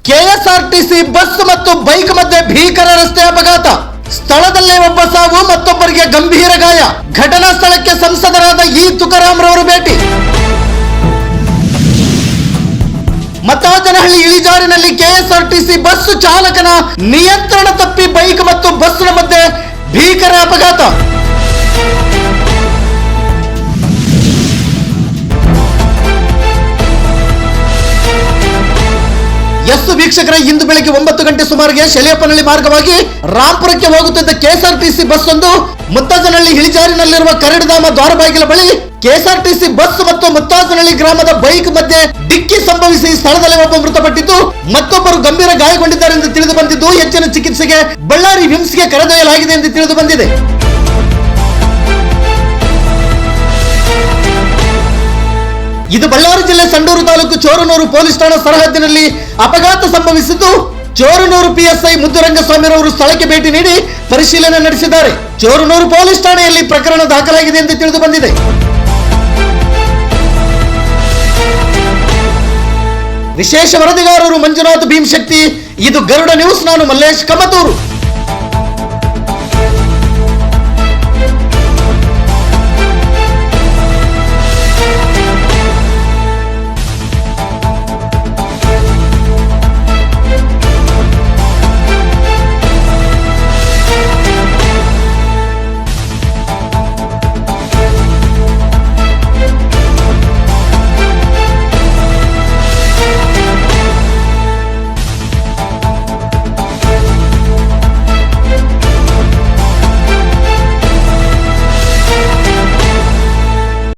KSRTC bus ಮತ್ತು bike ಮಧ್ಯೆ ಭೀಕರ ರಸ್ತೆ ಅಪಘಾತ. ಸ್ಥಳದಲ್ಲೇ ಒಬ್ಬ ಸಾವು, ಮತ್ತೊಬ್ಬರಿಗೆ ಗಂಭೀರ ಗಾಯ. ಘಟನಾ ಸ್ಥಳಕ್ಕೆ ಸಂಸದರಾದ ಇ ತುಕಾರಾಂ ರವರು ಭೇಟಿ. ಮತ್ತಾಜನಹಳ್ಳಿ ಇಳಿಜಾರಿನಲ್ಲಿ ಕೆಎಸ್ಆರ್ಟಿಸಿ ಬಸ್ ಚಾಲಕನ ನಿಯಂತ್ರಣ ತಪ್ಪಿ ಬೈಕ್ ಮತ್ತು ಬಸ್ನ ಮಧ್ಯೆ ಭೀಕರ ಅಪಘಾತ. ವೀಕ್ಷಕರ, ಇಂದು ಬೆಳಗ್ಗೆ 9 ಗಂಟೆ ಸುಮಾರಿಗೆ ಶೆಲಿಯಪ್ಪನಹಳ್ಳಿ ಮಾರ್ಗವಾಗಿ ರಾಂಪುರಕ್ಕೆ ಹೋಗುತ್ತಿದ್ದ ಕೆಎಸ್ಆರ್ಟಿಸಿ ಬಸ್ ಒಂದು ಮುತ್ತಾಜನಹಳ್ಳಿ ಇಳಿಜಾರಿನಲ್ಲಿರುವ ಕರಡಧಾಮ ದ್ವಾರಬಾಗಿಲ ಬಳಿ ಕೆಎಸ್ಆರ್ಟಿಸಿ ಬಸ್ ಮತ್ತು ಮುತ್ತಾಜನಹಳ್ಳಿ ಗ್ರಾಮದ ಬೈಕ್ ಮಧ್ಯೆ ಡಿಕ್ಕಿ ಸಂಭವಿಸಿ ಸ್ಥಳದಲ್ಲೇ ಒಬ್ಬ ಮೃತಪಟ್ಟಿದ್ದು, ಮತ್ತೊಬ್ಬರು ಗಂಭೀರ ಗಾಯಗೊಂಡಿದ್ದಾರೆ ಎಂದು ತಿಳಿದು ಬಂದಿದ್ದು, ಹೆಚ್ಚಿನ ಚಿಕಿತ್ಸೆಗೆ ಬಳ್ಳಾರಿ ವಿಮ್ಸ್ಗೆ ಕರೆದೊಯ್ಯಲಾಗಿದೆ ಎಂದು ತಿಳಿದು ಬಂದಿದೆ. ಇದು ಬಳ್ಳಾರಿ ಜಿಲ್ಲೆ ಸಂಡೂರು ತಾಲೂಕು ಚೋರನೂರು ಪೊಲೀಸ್ ಠಾಣಾ ಸರಹದ್ದಿನಲ್ಲಿ ಅಪಘಾತ ಸಂಭವಿಸಿದ್ದು, ಚೋರನೂರು ಪಿಎಸ್ಐ ಮುದ್ದುರಂಗಸ್ವಾಮಿರವರು ಸ್ಥಳಕ್ಕೆ ಭೇಟಿ ನೀಡಿ ಪರಿಶೀಲನೆ ನಡೆಸಿದ್ದಾರೆ. ಚೋರನೂರು ಪೊಲೀಸ್ ಠಾಣೆಯಲ್ಲಿ ಪ್ರಕರಣ ದಾಖಲಾಗಿದೆ ಎಂದು ತಿಳಿದು ಬಂದಿದೆ. ವಿಶೇಷ ವರದಿಗಾರರು ಮಂಜುನಾಥ್ ಭೀಮಶಕ್ತಿ. ಇದು ಗರುಡ ನ್ಯೂಸ್. ನಾನು ಮಲ್ಲೇಶ್ ಕಮತೂರು.